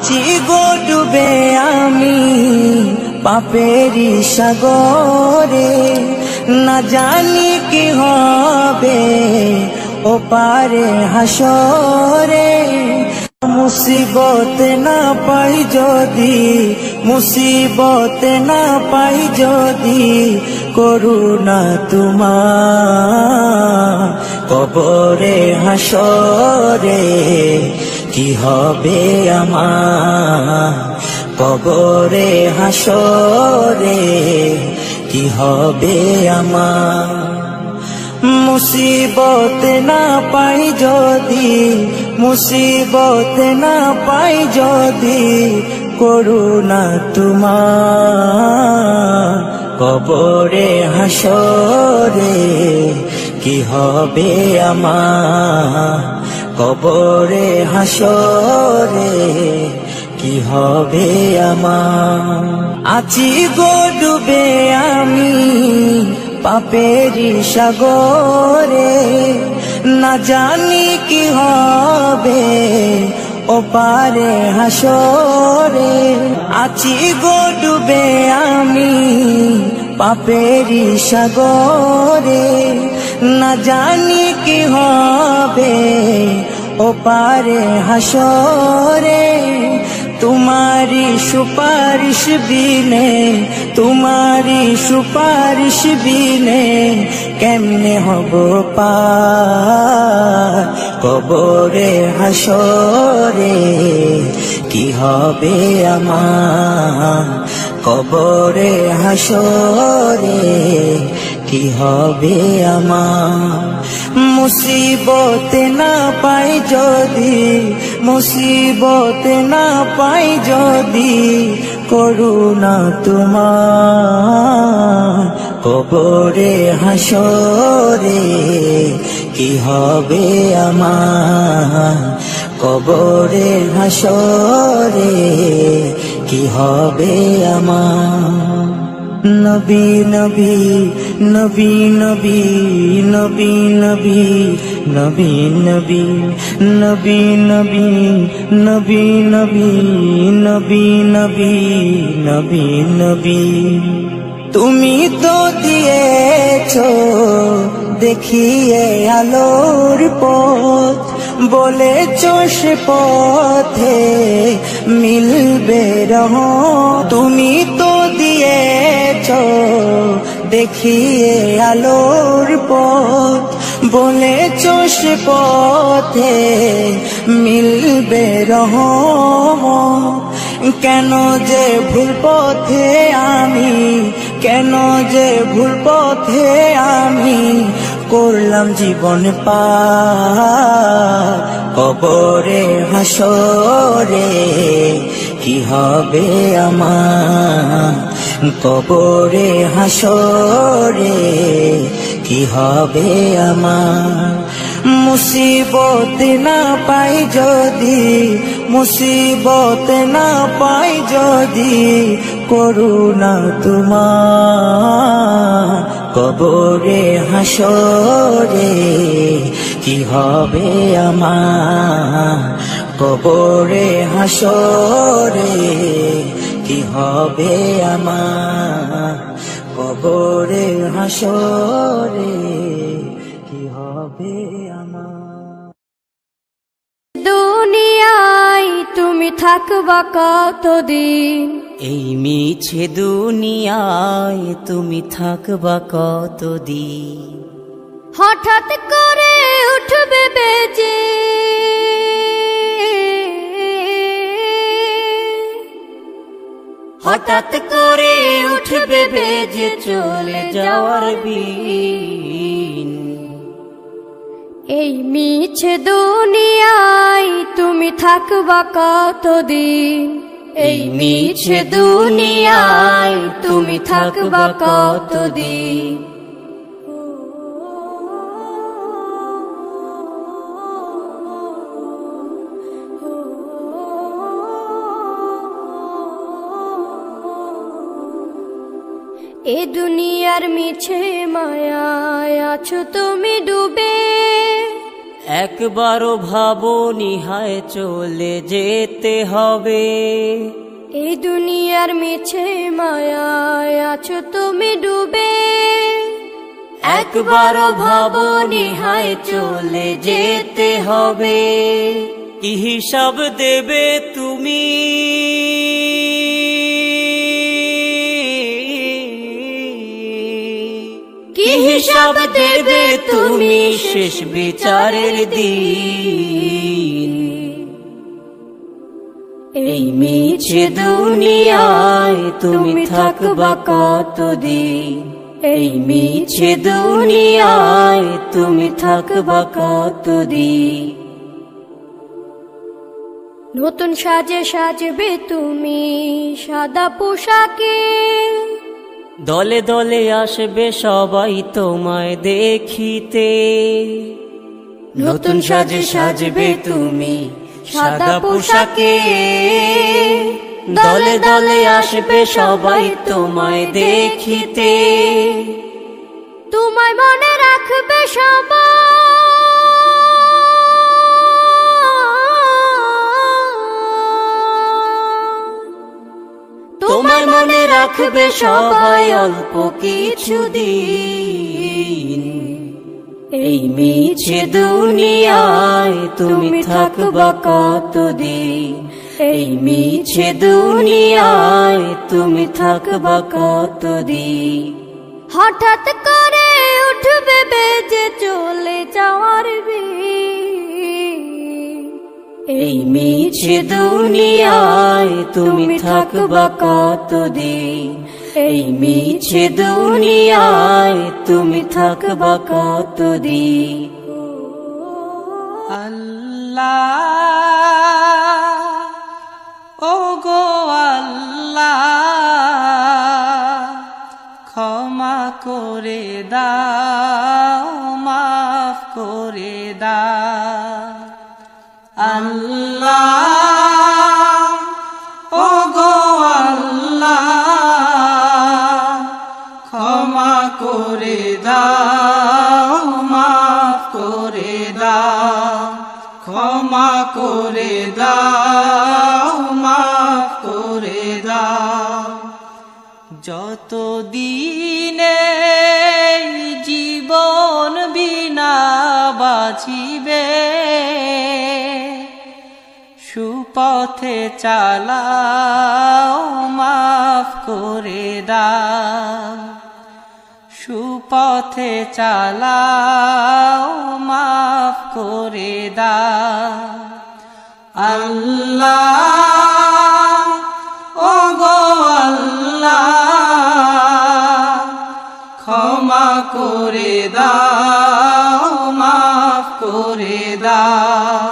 আছি গো ডুবে আমি পাপেরি সাগরে, না জানি কি হবে ও পারে হাসরে। মুসিবত না পাই যদি, মুসিবত না পাই যদি, করুণা তোমার কবরে হাসরে। কি হবে আমার কবরে হাসরে, কি হবে আমার। মুসিবত না পাই যদি, মুসিবত না পাই যদি, করুণা তোমার কবরে হাসরে। কি হবে আমার কবরে হাসরে, কি হবে আমার। আছি গো ডুবে আমি পাপেরি সাগরে, না জানি কি হবে ও পারে হাসরে। আছি গো ডুবে আমি পাপেরি সাগরে, না জানি কি হবে ও পারে হাসরে। तुम्हारी सुपारिश बिने, तुम्हारी सुपारिश बिने केमने हबो पार कबरे हासरे। কি হবে আমার কবরে হাসরে, কি হবে আমার। মুসিবত না পাই যদি, মুসিবত না পাই যদি, করুণা তোমার কবরে হাসরে। কি হবে আমার কবরে হাসরে, কি হবে আমার। নবী নবী নবী নবী নবী নবী নবী নবী নবী নবী নবী নবী নবী নবী নবী নবী। তুমি তো দিয়েছো দেখিয়ে আলোর পথ, বলেছো সে পথে মিলবে রহমত। তুমি তো দিয়েছো দেখিয়ে আলোর পথ, বলেছো সে পথে মিলবে রহমত। কেন যে ভুল পথে আমি, কেন যে ভুল পথে আমি করলাম জীবন পার কবরে হাসরে। কি হবে আমার কবরে হাসরে, কি হবে আমার। মুসিবত না পাই যদি, মুসিবত না পাই যদি, করুণা তোমার কবরে হাসরে। কি হবে আমার কবরে হাসরে, কি হবে আমার কবরে হাসরে, কি হবে আমার। দুনিয়ায় তুমি থাকবা কতদিন, এই মিছে দুনিয়ায় তুমি থাকবা কতদিন। হঠাৎ করে উঠবে বেজে হঠাৎ করে উঠবে বেজে চলে যাওয়ার বিন। এই মিছে দুনিয়ায় তুমি থাকবা কতদিন, এই মিছে দুনিয়ায় তুমি থাকবা কতদিন। এ দুনিয়ার মিছে মায়ায় আছো তুমি ডুবে, একবারও ভাবনি হায় চলে যেতে হবে। এই দুনিয়ার মিছে মায়ায় আছো তুমি ডুবে। একবারও ভাবনি হায় চলে যেতে হবে। কি হিসাব দেবে তুমি, কি হিসাব দেবে তুমি শেষ বিচারের দিন। এই মিছে দুনিয়ায় তুমি থাকবা কতদিন। এই মিছে দুনিয়ায় তুমি থাকবা কতদিন। নতুন সাজে সাজবে তুমি সাদা পোশাকে। দলে দলে আসবে সবাই তোমায় দেখিতে। নতুন সাজে সাজবে তুমি সাদা পোশাকে। দলে দলে আসবে সবাই তোমায় দেখিতে। তোমায় মনে রাখবে সবাই। তোমায় মনে রাখবে সবাই অল্প কিছুদিন। এই মিছে দুনিয়ায় তুমি থাকবা কতদিন। এই মিছে দুনিয়ায় তুমি থাকবা কতদিন। হঠাৎ করে উঠবে বেজে চলে যাওয়ার বিন। এই মিছে দুনিয়ায় তুমি থাকবা কতদিন। এই মিছে দুনিয়ায় তুমি থাকবা কতদিন। আল্লাহ ও গো আল্লাহ ক্ষমা করে দাও মাফ করে দাও। আল্লাহ ও গো আল্লাহ ক্ষমা করে দাও মাফ করে দাও। ক্ষমা করে দাও মাফ করে দাও। যত দিনে জীবন বিনা বাঁচিবে সুপথে চালাও মাফ করে দাও। সুপথে চালাও মাফ করে দাও। আল্লাহ ও গো আল্লাহ ক্ষমা করে দাও মাফ করে দাও।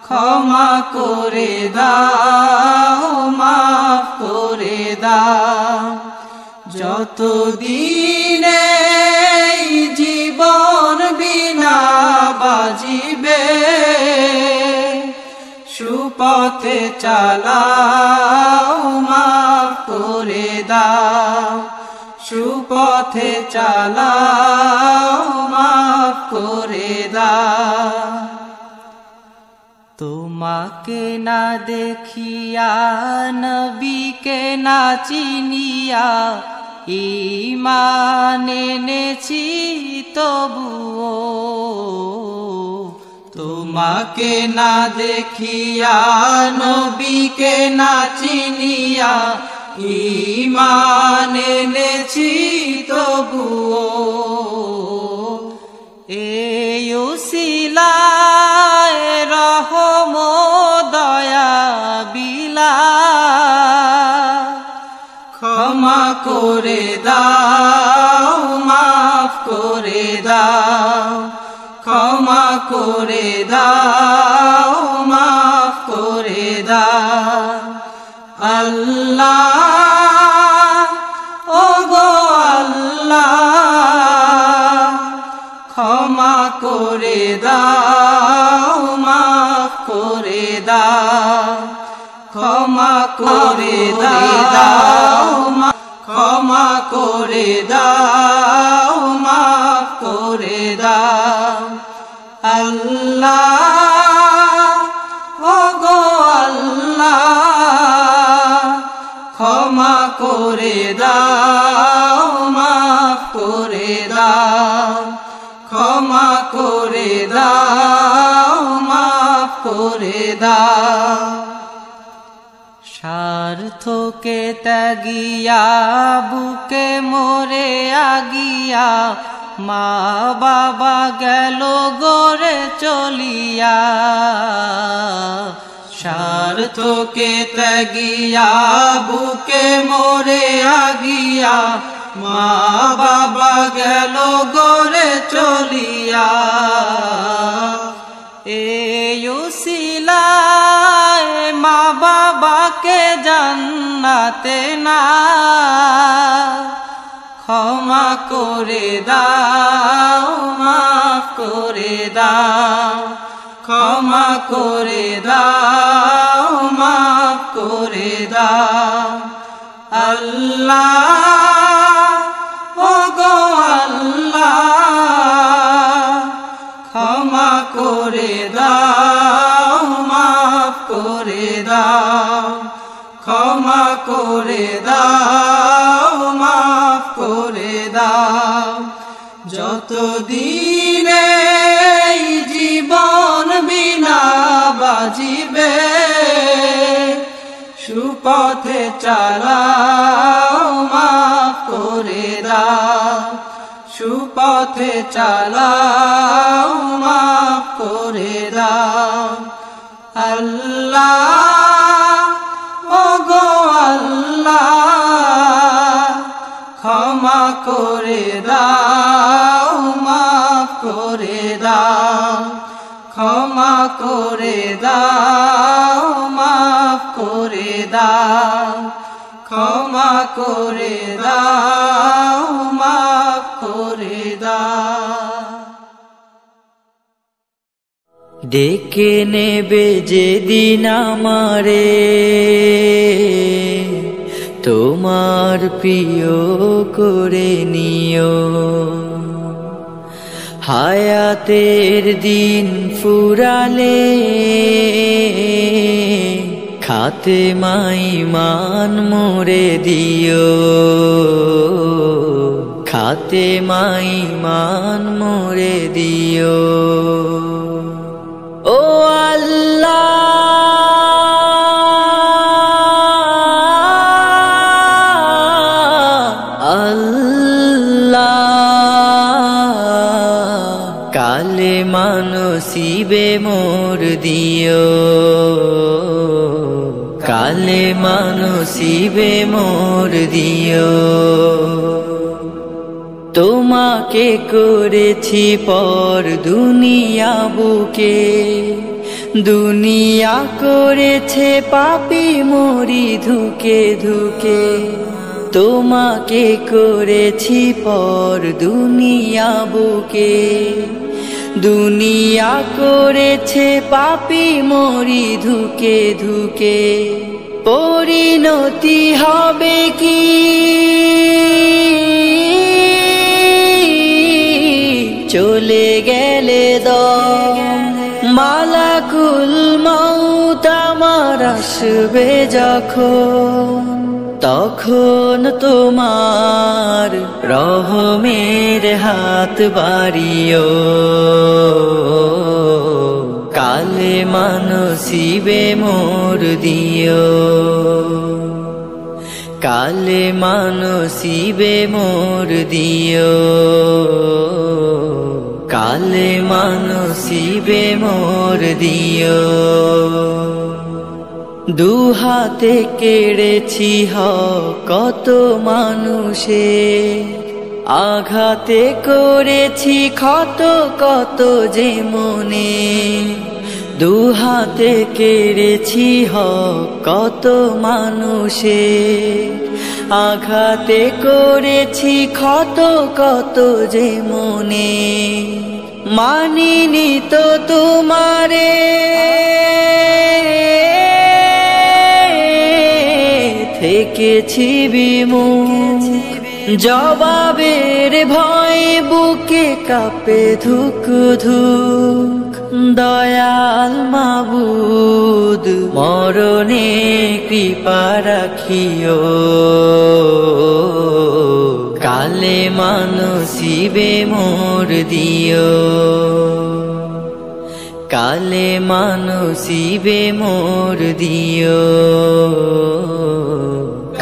ক্ষমা করে দাও মাফ করে দাও। যত দিনে জীবন বিনা বাজিবে সুপথে চালাও মাফ করে দাও। সুপথে চালাও মাফ করে দাও। তোমাকে না দেখিয়া নবীকে না চিনিয়া ঈমান এনেছি তবুও। তোমাকে না দেখিয়া নবীকে না চিনিয়া ঈমান এনেছি তবুও। এই উসিলায় রহম দয়া বিলা ক্ষমা করে দাও মাফ করে দাও। ক্ষমা করে দাও মাফ করে দাও। আল্লাহ ও গো আল্লাহ ক্ষমা করে দাও মাফ করে দাও। ক্ষমা করে দাও ক্ষমা করে দাও মাফ করে দাও। আল্লাহ ক্ষমা করে দাও মাফ করে দাও ক্ষমা করে দাও মাফ করে দাও স্বার্থকে ত্যাগিয়া বুকে মোরে আগিয়া মা বাবা গেল গড়ে চলিয়া স্বার্থকে ত্যাগিয়া বুকে মোরে আগিয়া মা বাবা গেল গড়ে চলিয়া এই উসিলায় মা বাবাকে জান্নাতে না ক্ষমা করে দাও মাফ করে দাও ক্ষমা করে দাও মাফ করে দাও আল্লাহ ও গো আল্লাহ ক্ষমা করে দাও মাফ করে দাও ক্ষমা করে দাও মাফ করে দাও যতদিনে জীবন বিনা বাজিবে সুপথে চালাও মাফ করে দাও সুপথে চালাও মাফ করে দাও আল্লাহ ও গো আল্লাহ ক্ষমা করে দাও মাফ করে দাও ক্ষমা করে দাও মাফ করে দাও ক্ষমা করে দাও মাফ করে দাও ডেকে নেবে যেদিন আমারে তোমার প্রিয় করে নিও হায়াতের দিন ফুরালে খাতেমাই মান মোরে দিও খাতেমাই মান মোরে দিও ও আল্লাহ কালে মানসিবে মোর দিও কালে মানসিবে মোর দিও তোমাকে করেছি পর দুনিয়া বুকে দুনিয়া করেছে পাপী মরি ধুকে ধুকে তোমাকে করেছি পর দুনিয়া বুকে দুনিয়া করেছে পাপী মরি ধুকে ধুকে পরিণতি হবে কি চলে গেলে দম মালাকুল মউত আমার আসবে যখন তখন তোমার রহমের হাত বাড়িও কালে মানসিবে মোর দিও কালে মানসিবে মোর দিও কালে মানসিবে মোর দিও দুহাতে কেড়েছি কত মানুষে আঘাতে করেছি ক্ষত কত যে মনে দুহাতে কেড়েছি কত মানুষে আঘাতে করেছি ক্ষত কত যে মনে মানিনি তো তোমারে থেকেছি বিমুখ জবাবের ভয় বুকে কাঁপে ধুক ধুক দয়াল মাবুদ মরণে কৃপা রাখিও কালে মানসিবে মোর দিও কালে মানসিবে মোর দিও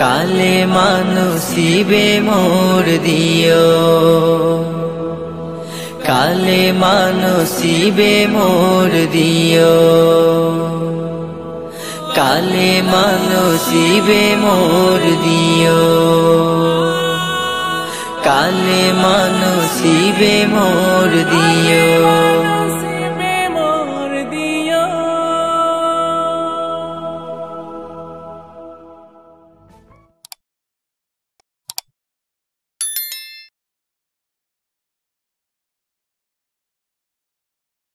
কালে মানসিবে মোর দিও কালে মানসিবে মোর দিও কালে মানসিবে মোর দিও কালে মানসিবে মোর দিও।